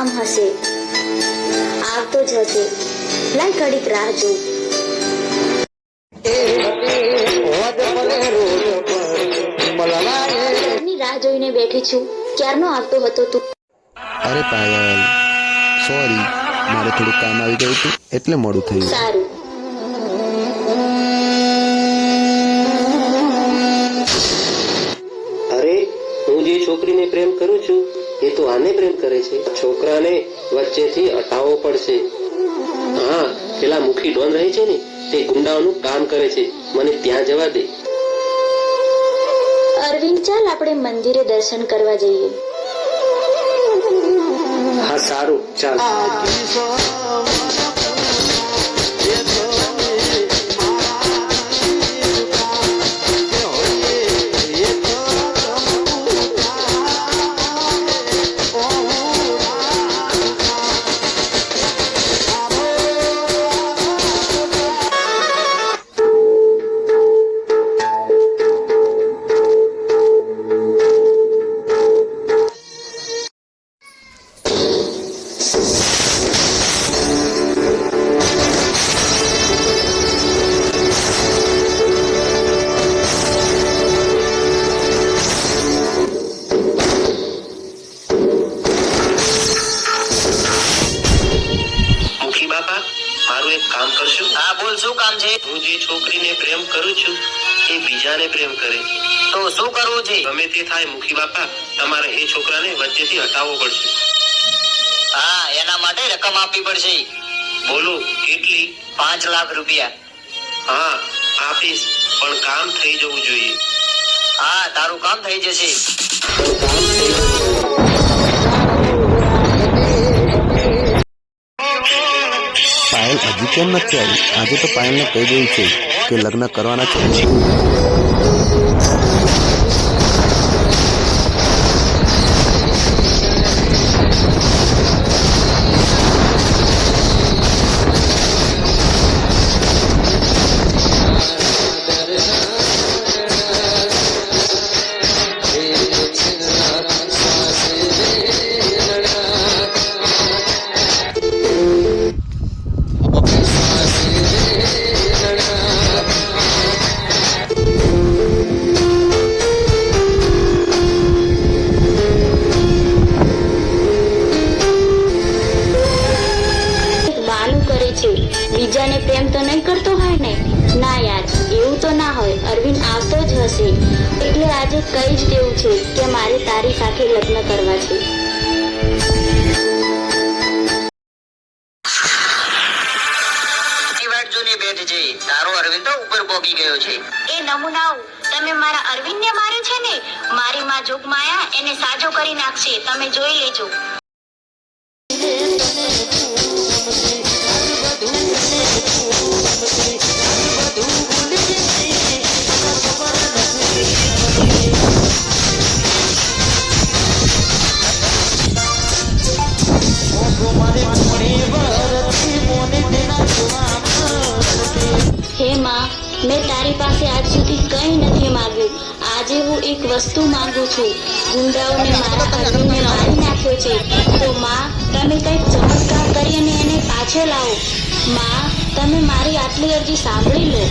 કામ હશે, આવતો જ હશે. લાય ઘડીક રાહ જોઉં. રાહ જોઈને બેઠી છું, ક્યારનો આવતો હતો તું? અરે પાયલ, સોરી, મારે થોડું કામ આવી ગયું હતું એટલે મોડું થયું. સારું. અરે, હું જે છોકરીને પ્રેમ કરું છું એ તો આને પ્રેમ કરે છે. છોકરાને વચ્ચેથી હટાવવો પડશે. હા, પેલા મુખી ડોન રહે છે ને, તે ગુંડાઓનું કામ કરે છે. મને ત્યાં જવા દે. અરવિંદ, ચાલ આપણે મંદિરે દર્શન કરવા જઈએ. હા સારું, ચાલ. મારું એક કામ કરશું? હા બોલ, શું કામ છે? હું જે છોકરીને પ્રેમ કરું છું એ બીજાને પ્રેમ કરે છે. તો શું કરવું છે? ગમે તે થાય મુખી બાપા, તમારે એ છોકરાને વચ્ચેથી હટાવવો પડશે. હા, એના માટે રકમ આપવી પડશે. બોલો, કેટલી? 5 લાખ રૂપિયા. હા આપીશ, પણ કામ થઈ જવું જોઈએ. હા, તારું કામ થઈ જશે. પાયલ હજી કેમ નથી આવી? આજે તો પાયલને કહી દેવું છે કે લગ્ન કરવાના છે. બીજાને પ્રેમ તો નહીં કરતો હોય ને? ના યાર, એવું તો ના હોય. અરવિંદ આવતો જ હશે, એટલે આજે કહી જ દેવું છે કે મારે તારી સાથે લગ્ન કરવા છે. તારો અરવિંદ તો ઉપર પોગી ગયો છે. એ નમૂનાઓ, તમે મારા અરવિંદને માર્યો છે ને? મારી માં જોગમાયા એને સાજો કરી નાખશે, તમે જોઈ લેજો. હે માં, મેં તારી પાસે આજ સુધી કંઈ નથી માંગ્યું. આજે હું એક વસ્તુ માંગુ છું. ગુંડાઓને મારા અરવિંદને મારી નાખ્યો છે, તો માં તમે કંઈક ચમત્કાર કરી અને એને પાછો લાવો. માં, તમે મારી આટલી અરજી સાંભળી લો.